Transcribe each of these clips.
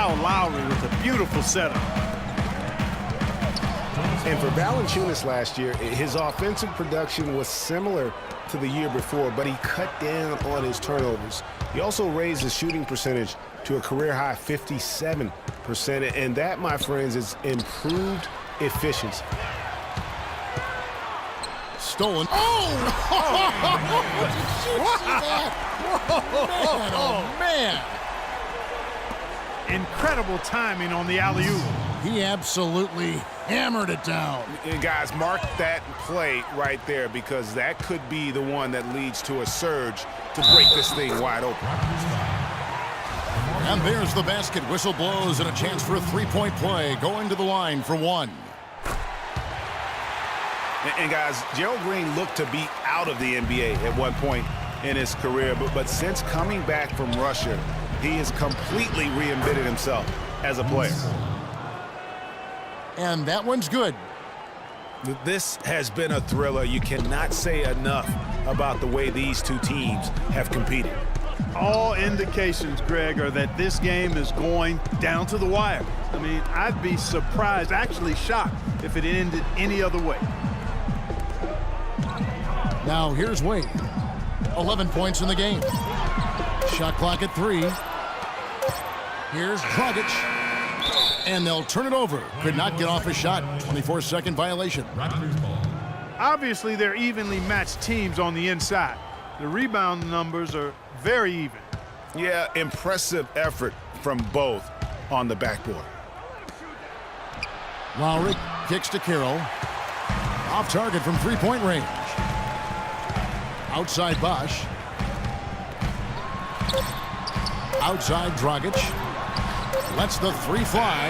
Kyle Lowry with a beautiful setup. And for Valanciunas last year, his offensive production was similar to the year before, but he cut down on his turnovers. He also raised his shooting percentage to a career-high 57%, and that, my friends, is improved efficiency. Stolen. Oh! Did you see that? Man, oh, man. Incredible timing on the alley-oop. He absolutely hammered it down. And guys, mark that play right there, because that could be the one that leads to a surge to break this thing wide open. And there's the basket. Whistle blows and a chance for a three-point play. Going to the line for one. And guys, Gerald Green looked to be out of the NBA at one point in his career, but since coming back from Russia, he has completely reinvented himself as a player. And that one's good. This has been a thriller. You cannot say enough about the way these two teams have competed. All indications, Greg, are that this game is going down to the wire. I mean, I'd be surprised, actually shocked, if it ended any other way. Now here's Wade. 11 points in the game. Shot clock at 3. Here's Dragic. And they'll turn it over. Could not get off a shot. 24-second violation. Obviously, they're evenly matched teams on the inside. The rebound numbers are very even. Yeah, impressive effort from both on the backboard. Lowry kicks to Carroll. Off target from three-point range. Outside Bosch. Outside Dragic. Lets the three fly.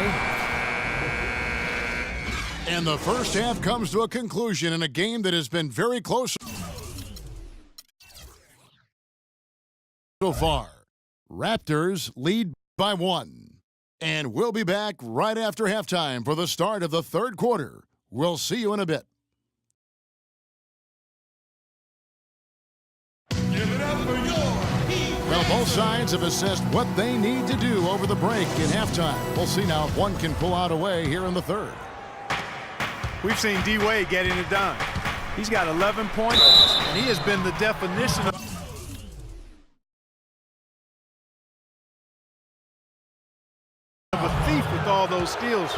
And the first half comes to a conclusion in a game that has been very close so far. Raptors lead by 1. And we'll be back right after halftime for the start of the third quarter. We'll see you in a bit. Well, both sides have assessed what they need to do over the break in halftime. We'll see now if one can pull out a way here in the third. We've seen D-Wade getting it done. He's got 11 points, and he has been the definition of a thief with all those steals.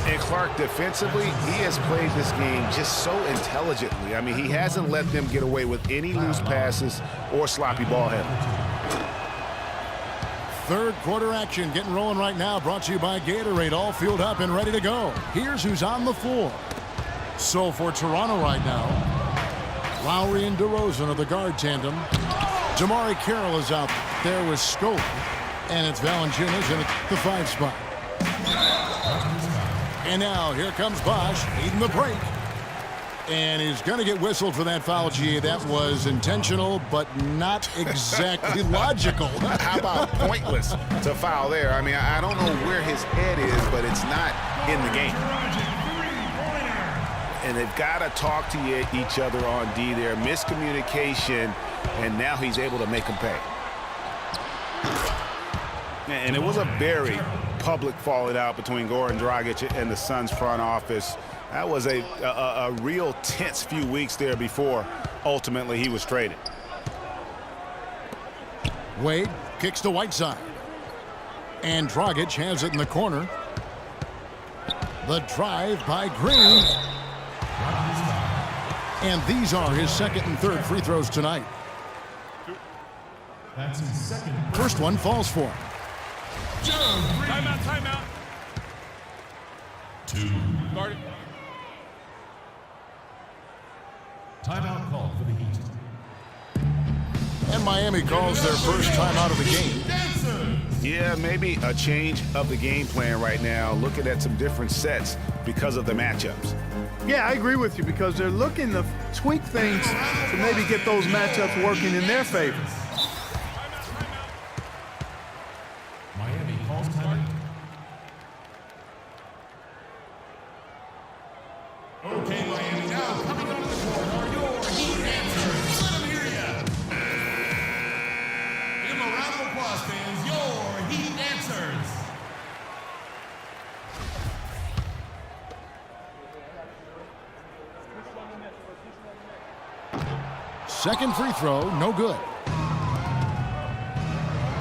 And Clark, defensively, he has played this game just so intelligently. I mean, he hasn't let them get away with any loose passes or sloppy ball handling. Third quarter action getting rolling right now, brought to you by Gatorade, all fueled up and ready to go. Here's who's on the floor. So for Toronto right now, Lowry and DeRozan are the guard tandem. Jamari Carroll is out there with Scope. And it's Valanciunas in the 5 spot. And now here comes Bosch leading the break. And he's going to get whistled for that foul, G. That was intentional, but not exactly logical. How about pointless to foul there? I mean, I don't know where his head is, but it's not in the game. And they've got to talk to each other on D there. Miscommunication, and now he's able to make them pay. And it was a very public falling out between Goran Dragic and the Suns front office. That was a real tense few weeks there before ultimately he was traded. Wade kicks to Whiteside. And Dragic has it in the corner. The drive by Green. And these are his second and third free throws tonight. That's his second. First one falls for him. Timeout, timeout. 2. Guard it. Timeout call for the Heat. And Miami calls their first timeout of the game. Yeah, maybe a change of the game plan right now, looking at some different sets because of the matchups. Yeah, I agree with you, because they're looking to tweak things to maybe get those matchups working in their favor. Miami calls timeout. Okay, Miami, now coming onto the court are your Heat answers. Let them hear ya. Give them a round of applause, fans. Your Heat answers. second free throw, no good.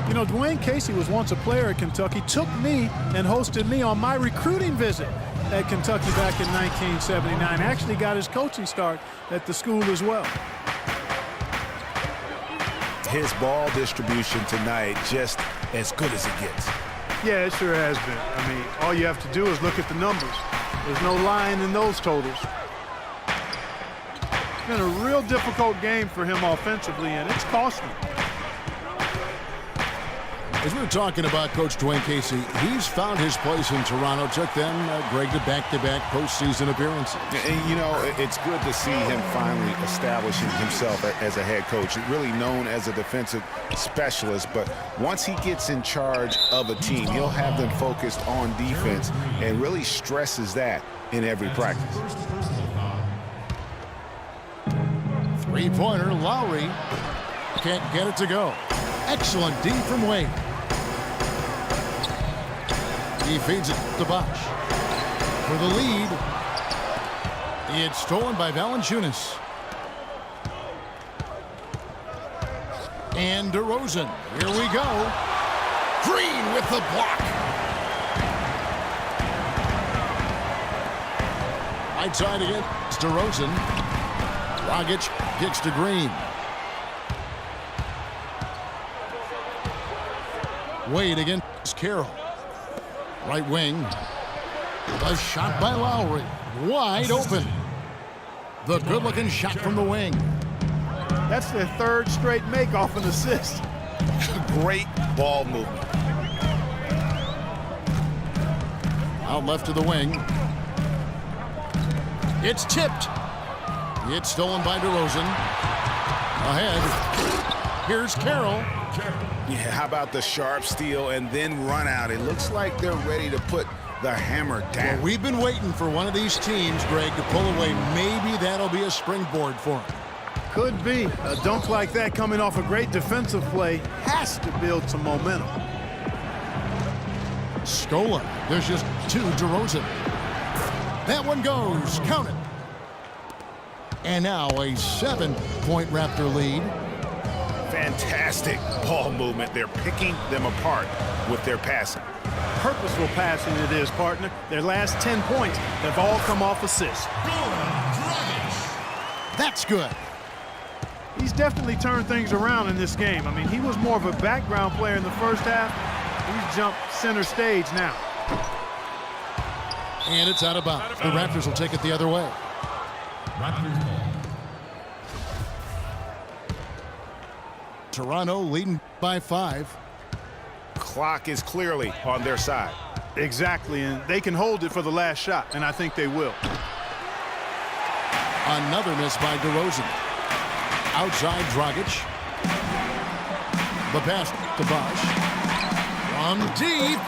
You know, Dwayne Casey was once a player at Kentucky, took me and hosted me on my recruiting visit at Kentucky back in 1979. Actually got his coaching start at the school as well. His ball distribution tonight just as good as it gets. Yeah, it sure has been. I mean, all you have to do is look at the numbers. There's no lying in those totals. It's been a real difficult game for him offensively, and it's costly. As we were talking about Coach Dwayne Casey, he's found his place in Toronto. Took them, Greg, to back-to-back postseason appearances. And, you know, it's good to see him finally establishing himself as a head coach. Really known as a defensive specialist, but once he gets in charge of a team, he'll have them focused on defense and really stresses that in every practice. Three-pointer, Lowry can't get it to go. Excellent D from Wade. He feeds it to Bosch. For the lead, it's stolen by Valanciunas. And DeRozan. Here we go. Green with the block. Right side against DeRozan. Dragic kicks to Green. Wade against Carroll. Right wing. A shot by Lowry. Wide open. The good-looking shot from the wing. That's their third straight make off an assist. Great ball movement. Out left to the wing. It's tipped. It's stolen by DeRozan. Ahead. Here's Carroll. Yeah, how about the sharp steal and then run out? It looks like they're ready to put the hammer down. Well, we've been waiting for one of these teams, Greg, to pull away. Maybe that'll be a springboard for them. Could be. A dunk like that coming off a great defensive play has to build some momentum. Scola. There's just two. DeRozan. That one goes. Count it. And now a 7-point Raptor lead. Fantastic ball movement. They're picking them apart with their passing. Purposeful passing it is, partner. Their last 10 points have all come off assists. That's good. He's definitely turned things around in this game. I mean, he was more of a background player in the first half. He's jumped center stage now. And it's out of bounds. The Raptors will take it the other way. Toronto leading by 5. Clock is clearly on their side. Exactly, and they can hold it for the last shot, and I think they will. Another miss by DeRozan. Outside Dragic. The pass to Bosch. From deep.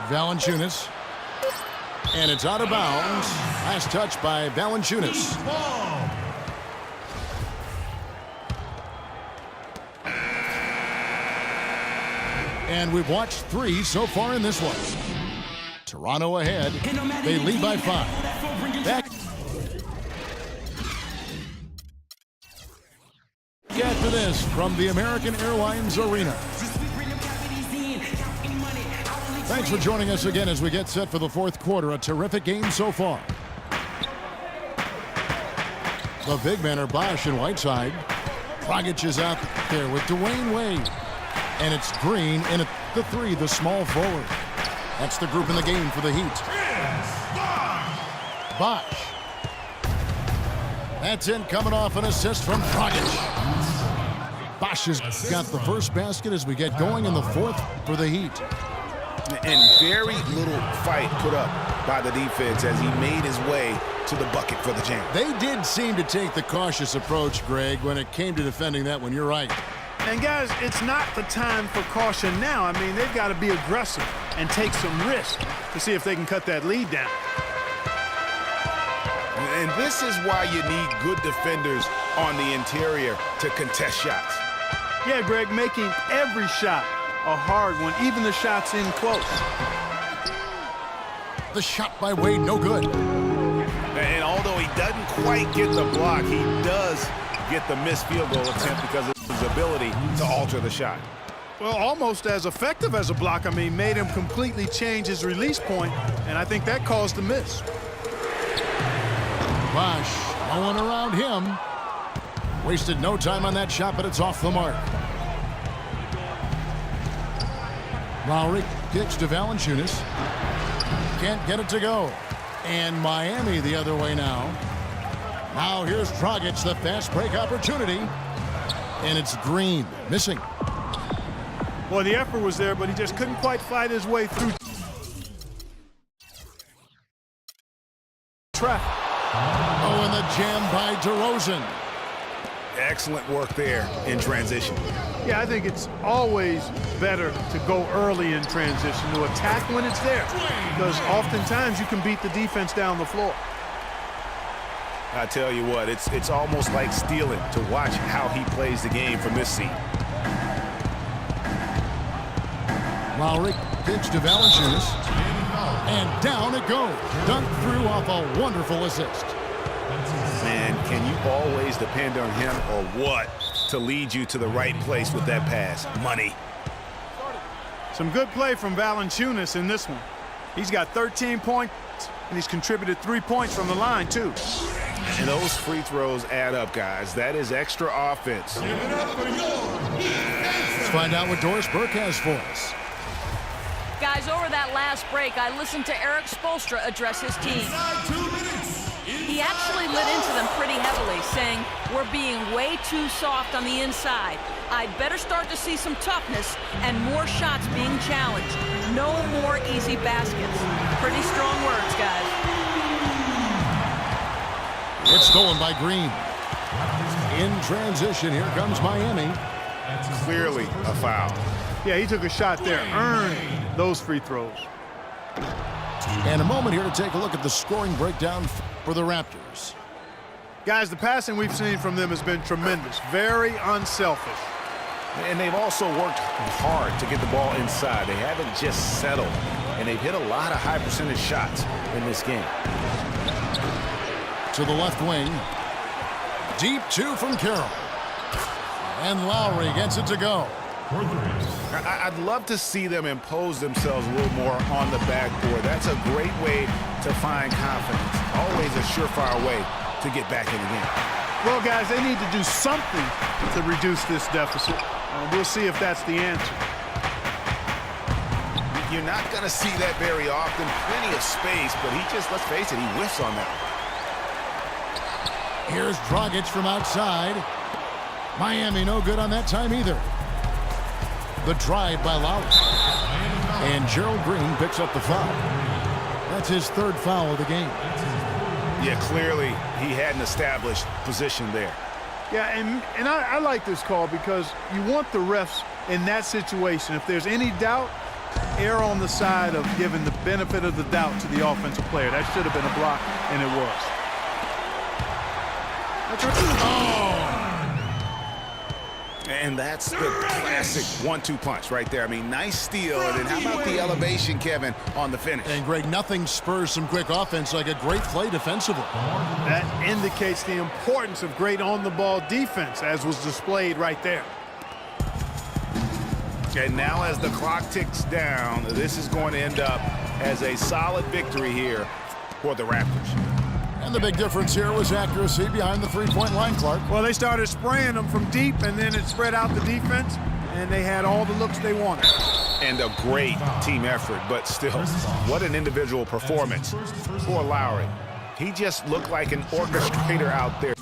Valanciunas. And it's out of bounds. Last touch by Valanciunas. And we've watched 3 so far in this one. Toronto ahead. They lead by 5. Back after this from the American Airlines Arena. Thanks for joining us again as we get set for the fourth quarter. A terrific game so far. The big men are Bosch and Whiteside. Dragic is out there with Dwayne Wade. And it's Green in at the 3, the small forward. That's the group in the game for the Heat. Bosch. That's in, coming off an assist from Dragic. Bosch has got the first basket as we get going in the fourth for the Heat. And very little fight put up by the defense as he made his way to the bucket for the jam. They did seem to take the cautious approach, Greg, when it came to defending that one. You're right. And guys, it's not the time for caution now. I mean, they've got to be aggressive and take some risk to see if they can cut that lead down. And this is why you need good defenders on the interior to contest shots. Yeah, Greg, making every shot a hard one, even the shots in close. The shot by Wade, no good. And although he doesn't quite get the block, he does get the missed field goal attempt because of his ability to alter the shot. Well, almost as effective as a block. I mean, made him completely change his release point, and I think that caused the miss. Bosh, no one around him. Wasted no time on that shot, but it's off the mark. Lowry kicks to Valanciunas. Can't get it to go. And Miami the other way now. Now here's Dragic, the fast break opportunity. And it's Green, missing. Well, the effort was there, but he just couldn't quite fight his way through traffic. Oh, and the jam by DeRozan. Excellent work there in transition. Yeah, I think it's always better to go early in transition, to attack when it's there, because oftentimes you can beat the defense down the floor. I tell you what, it's almost like stealing to watch how he plays the game from this seat. Lowry kicks to Valanciunas. And down it goes. Dunked through off a wonderful assist. Man, can you always depend on him or what to lead you to the right place with that pass? Money. Some good play from Valanciunas in this one. He's got 13 points, and he's contributed 3 points from the line, too. And those free throws add up, guys. That is extra offense. Let's find out what Doris Burke has for us. Guys, over that last break, I listened to Eric Spoelstra address his team. He actually lit into them pretty heavily, saying, we're being way too soft on the inside. I'd better start to see some toughness and more shots being challenged. No more easy baskets. Pretty strong words, guys. It's stolen by Green. In transition, here comes Miami. Clearly a foul. Yeah, he took a shot there, earned those free throws. And a moment here to take a look at the scoring breakdown for the Raptors. Guys, the passing we've seen from them has been tremendous. Very unselfish. And they've also worked hard to get the ball inside. They haven't just settled. And they've hit a lot of high percentage shots in this game. To the left wing. Deep two from Carroll. And Lowry gets it to go. I'd love to see them impose themselves a little more on the backboard. That's a great way to find confidence. Always a surefire way to get back in the game. Well, guys, they need to do something to reduce this deficit. We'll see if that's the answer. You're not going to see that very often. Plenty of space, but he just, let's face it, he whiffs on that. Here's Dragic from outside. Miami no good on that time either. The drive by Lowry. And Gerald Green picks up the foul. That's his third foul of the game. Yeah, clearly he had an established position there. Yeah, and I like this call because you want the refs in that situation. If there's any doubt, err on the side of giving the benefit of the doubt to the offensive player. That should have been a block, and it was. And that's the classic 1-2 punch right there. I mean, nice steal. And then how about the elevation, Kevin, on the finish? And, Greg, nothing spurs some quick offense like a great play defensively. That indicates the importance of great on-the-ball defense, as was displayed right there. And now as the clock ticks down, this is going to end up as a solid victory here for the Raptors. And the big difference here was accuracy behind the three-point line, Clark. Well, they started spraying them from deep, and then it spread out the defense, and they had all the looks they wanted. And a great team effort, but still, what an individual performance for Lowry. He just looked like an orchestrator out there.